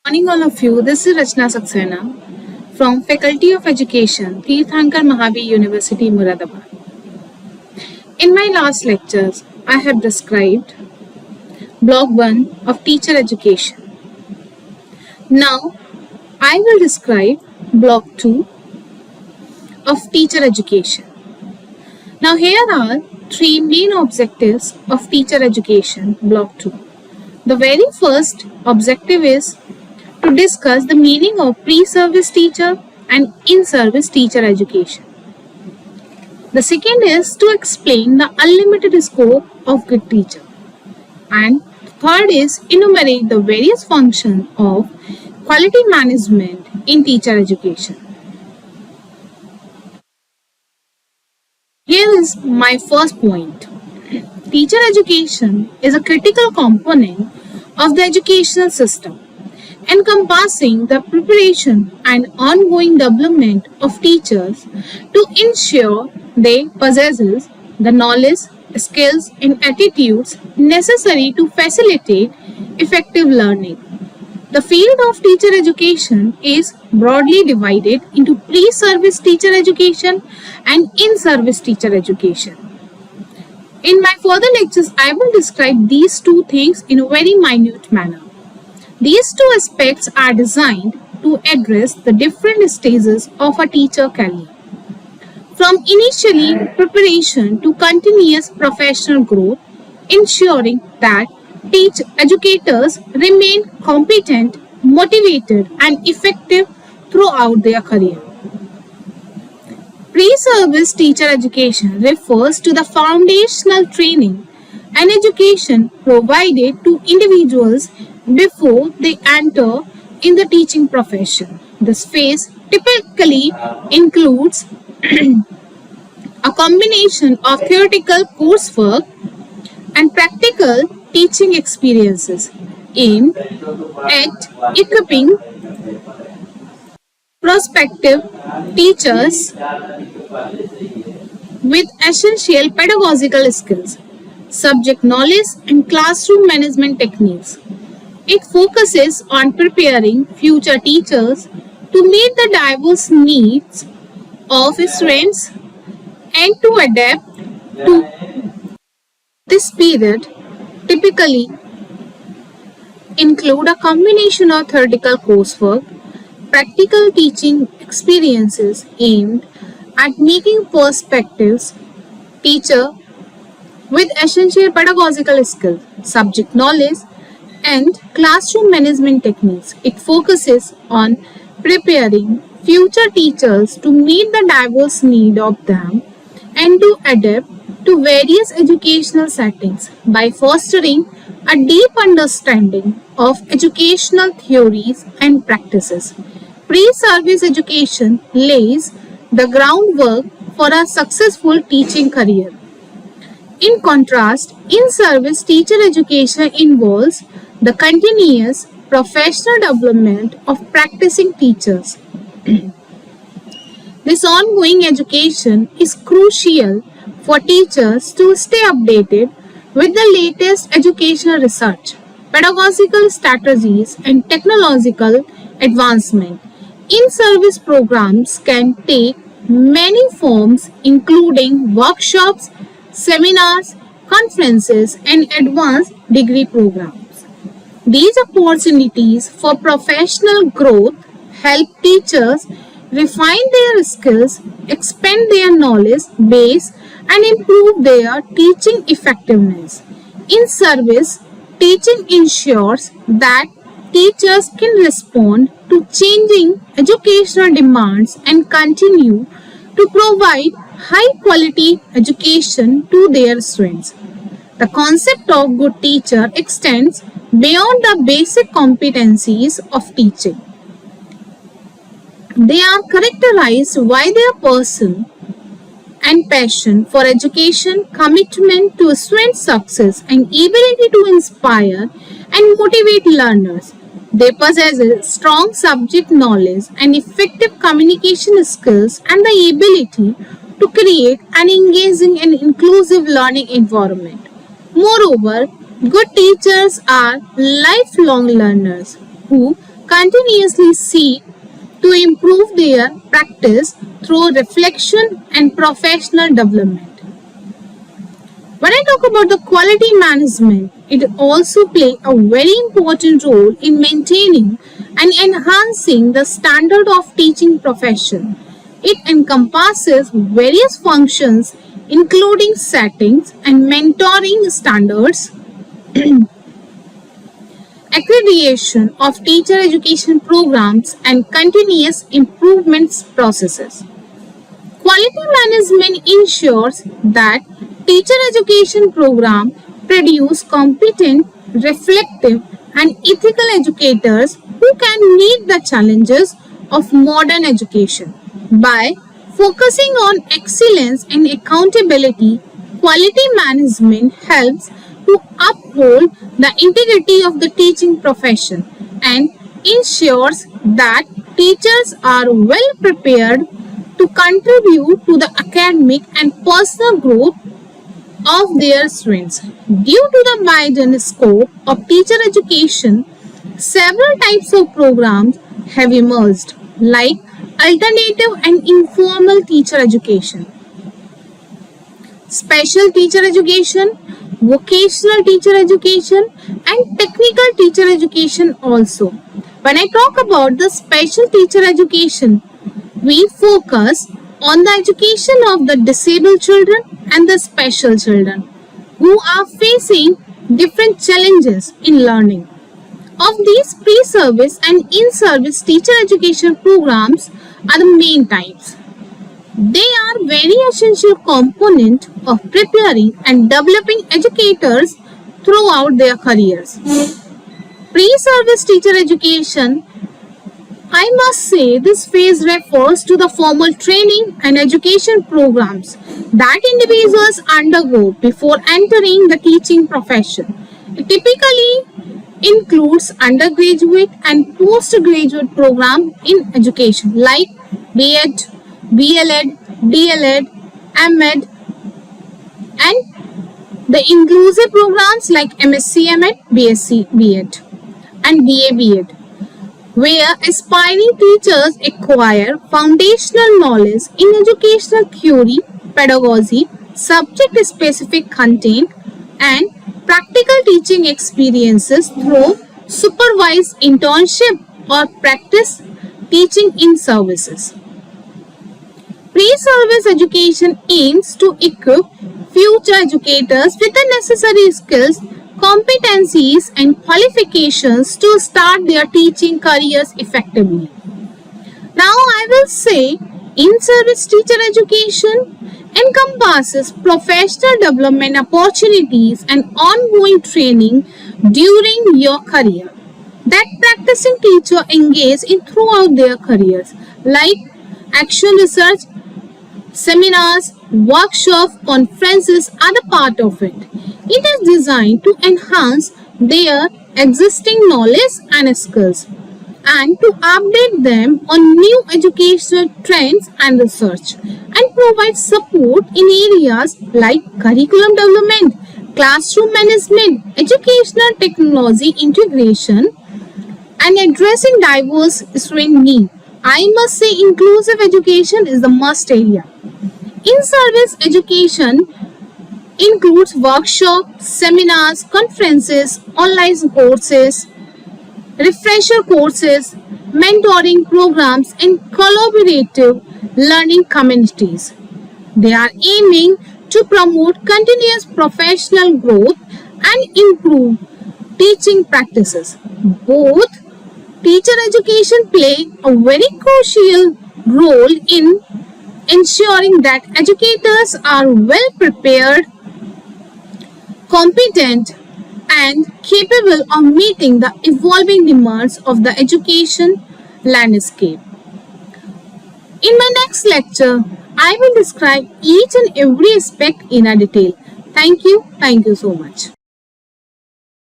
Morning all of you, this is Rachna Saxena from Faculty of Education, Tirthankar Mahavir University, Muradabad. In my last lectures, I have described Block 1 of Teacher Education. Now, I will describe Block 2 of Teacher Education. Now, here are three main objectives of Teacher Education, Block 2. The very first objective is to discuss the meaning of pre-service teacher and in-service teacher education. The second is to explain the unlimited scope of good teacher. And third is enumerate the various functions of quality management in teacher education. Here is my first point. Teacher education is a critical component of the educational system, encompassing the preparation and ongoing development of teachers to ensure they possess the knowledge, skills, and attitudes necessary to facilitate effective learning. The field of teacher education is broadly divided into pre-service teacher education and in-service teacher education. In my further lectures, I will describe these two things in a very minute manner. These two aspects are designed to address the different stages of a teacher career, from initially preparation to continuous professional growth, ensuring that educators remain competent, motivated, and effective throughout their career. Pre-service teacher education refers to the foundational training and education provided to individuals before they enter in the teaching profession. This phase typically includes a combination of theoretical coursework and practical teaching experiences aimed at equipping prospective teachers with essential pedagogical skills, subject knowledge, and classroom management techniques. It focuses on preparing future teachers to meet the diverse needs of students and to adapt to this period. Typically include a combination of theoretical coursework, practical teaching experiences aimed at making prospective teacher with essential pedagogical skills, subject knowledge, and classroom management techniques. It focuses on preparing future teachers to meet the diverse needs of them and to adapt to various educational settings by fostering a deep understanding of educational theories and practices. Pre-service education lays the groundwork for a successful teaching career. In contrast, in-service teacher education involves the continuous professional development of practicing teachers. This ongoing education is crucial for teachers to stay updated with the latest educational research, pedagogical strategies, and technological advancement. In-service programs can take many forms, including workshops, seminars, conferences, and advanced degree programs. These opportunities for professional growth help teachers refine their skills, expand their knowledge base, and improve their teaching effectiveness. In service, teaching ensures that teachers can respond to changing educational demands and continue to provide high-quality education to their students. The concept of good teacher extends beyond the basic competencies of teaching. They are characterized by their person and passion for education, commitment to student success, and ability to inspire and motivate learners. They possess strong subject knowledge and effective communication skills and the ability to create an engaging and inclusive learning environment. Moreover, good teachers are lifelong learners who continuously seek to improve their practice through reflection and professional development. When I talk about the quality management, it also plays a very important role in maintaining and enhancing the standard of teaching profession. It encompasses various functions including settings and mentoring standards, accreditation of teacher education programs, and continuous improvements processes. Quality management ensures that teacher education program produce competent, reflective, and ethical educators who can meet the challenges of modern education. By focusing on excellence and accountability, quality management helps to uphold the integrity of the teaching profession and ensures that teachers are well prepared to contribute to the academic and personal growth of their students. Due to the widened scope of teacher education, several types of programs have emerged, like alternative and informal teacher education, special teacher education, vocational teacher education, and technical teacher education also. When I talk about the special teacher education, we focus on the education of the disabled children and the special children who are facing different challenges in learning. Of these pre-service and in-service teacher education programs are the main types. They are very essential component of preparing and developing educators throughout their careers. Pre-service teacher education, I must say this phase refers to the formal training and education programs that individuals undergo before entering the teaching profession. It typically includes undergraduate and postgraduate program in education like B.Ed, B.L.Ed, D.L.Ed, M.Ed, and the inclusive programs like MSc M.Ed, BSc B.Ed, and BA B.Ed, where aspiring teachers acquire foundational knowledge in educational theory, pedagogy, subject-specific content, and practical teaching experiences through supervised internship or practice teaching in services. Pre-service education aims to equip future educators with the necessary skills, competencies, and qualifications to start their teaching careers effectively. Now I will say in-service teacher education encompasses professional development opportunities and ongoing training during your career that practicing teacher engage in throughout their careers, like action research, seminars, workshops, conferences are the part of it. It is designed to enhance their existing knowledge and skills and to update them on new educational trends and research and provide support in areas like curriculum development, classroom management, educational technology integration, and addressing diverse student needs. I must say inclusive education is the must area. In-service education includes workshops, seminars, conferences, online courses, refresher courses, mentoring programs, and collaborative learning communities. They are aiming to promote continuous professional growth and improve teaching practices. Both teacher education play a very crucial role in ensuring that educators are well prepared, competent, and capable of meeting the evolving demands of the education landscape. In my next lecture, I will describe each and every aspect in a detail. Thank you so much.